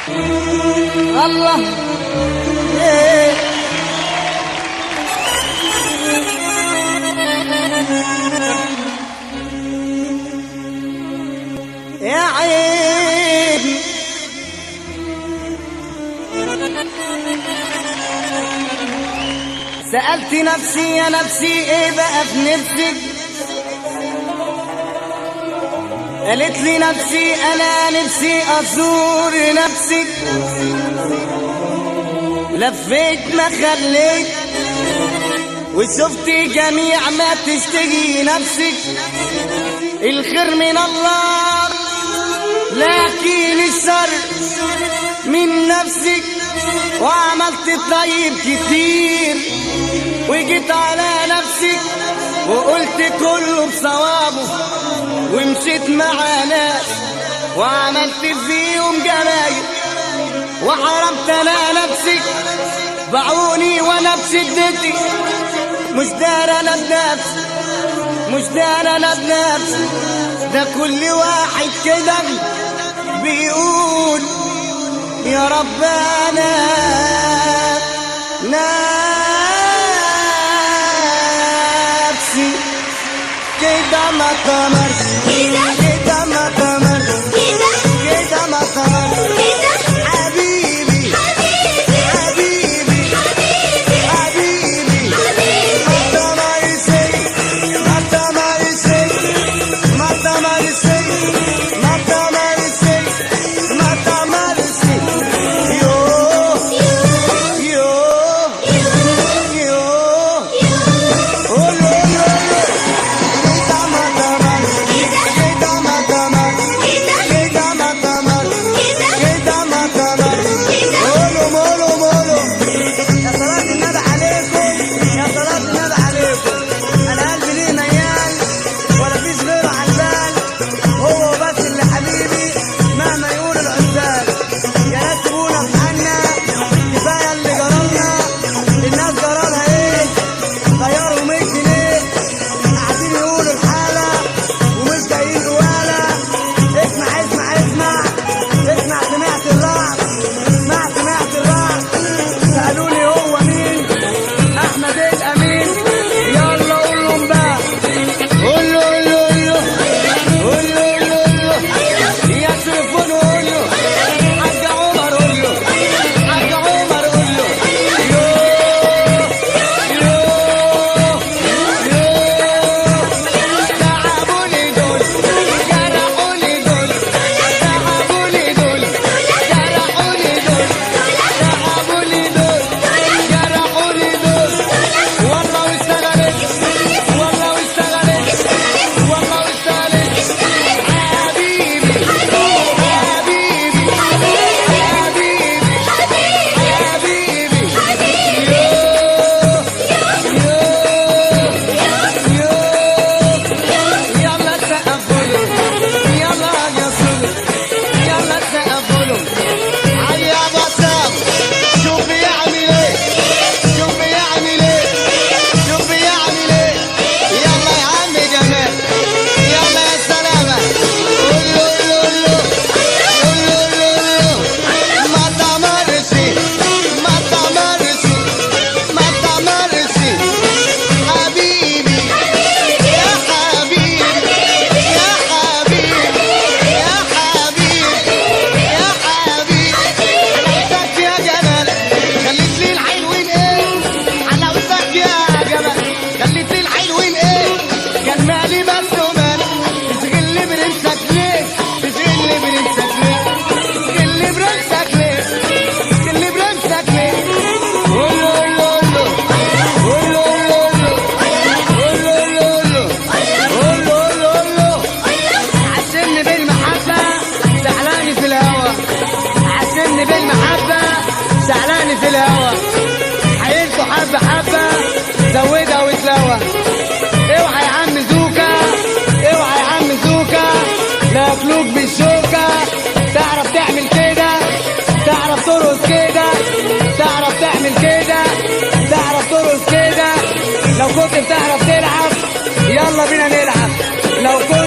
الله إيه. يا عيني سألت نفسي يا نفسي ايه بقى في نفسك، قالت لي نفسي انا نفسي ازور نفسك، لفيت ما خليت وشفت جميع ما تشتهي نفسك، الخير من الله لكن الشر من نفسك، وعملت طيب كتير وجيت على نفسك وقلت كله بصوابه، ومشيت مع ناس وعملت فيهم جمايل وحرمت انا نفسك، باعوني وانا بشدتي مش دار انا بنفسي، مش دار انا بنفسي، ده كل واحد كده بيقول يا رب انا نفسي كده ما تمرش، كده ما تمرش، كده ما تمرش، حبيبي حبيبي حبيبي ما تمرسي ما تمرسي ما تمرسي ما تمرسي ما تمرسي يوه يوه يوه قولوا كده ما تمرش، كده ما تمرش، كده ما تمرش، كده ما تمرش، قولوا قولوا قولوا. يا صلاة النبي عليكم، يا صلاة النبي عليكم، انا قلبي ليه ميال ولا فيش غيره على البال، هو بس اللي حبيبي مهما يقول العزال، يا ناس سيبونا في حالنا كفايه اللي جرالنا، الناس جرالها ايه غيروا 100 جنيه قاعدين يقولوا الحاله ومش جايين جواله. اسمع اسمع اسمع اسمع، سمعت الرعد، سمعت الرعد، سألوني هو مين؟ أحمد الأمين، يلا قول لهم بقى، قول له قول له قول له قول له قول له يا تليفون قول له، حاج عمر قول له، حاج عمر قول له يوه يوه يوه، تعبوني دول جرحوني دول، تعبوني دول جرحوني دول، تعبوني دول جرحوني دول، والله واشتغلت والله واشتغلت والله واشتغلت، حبيبي حبيبي حبيبي حبيبي يوه يلا تسقفوا له، يلا قصوا له، يلا تسقفوا له، علي يا بسام شوف بيعمل ايه، شوف بيعمل ايه، شوف بيعمل ايه، يلا يا عم جمال، يلا يا سلامة، قول له قول له قول له قول له ما تمرسي ما تمرسي ما تمرسي، حبيبي يا حبيبي يا حبيبي يا حبيبي يا حبيبي، حلاوتك يا جمال خليت لي الحلوين ايه، حلاوتك يا جمال خليت لي الحلوين ايه، كان مالي بس ومالك تشغل برنسك ليه، تشغل برنسك ليه، تشغل برنسك ليه، تشغل برنسك ليه، قول له قول له قول له قول له قول له قول له قول له قول له عشمني بالمحبة زعلاني في الهوا، عشمني بالمحبة زعلاني في الهوا، حيلته حبة حبة زودها وتلوى، اوعى يا عم زوكا اوعى يا عم زوكا، لا ياكلوك بالشوكة، تعرف تعمل كده، تعرف ترقص كده، تعرف تعمل كده، تعرف ترقص كده، لو كنت بتعرف تلعب يلا بينا نلعب، لو كنت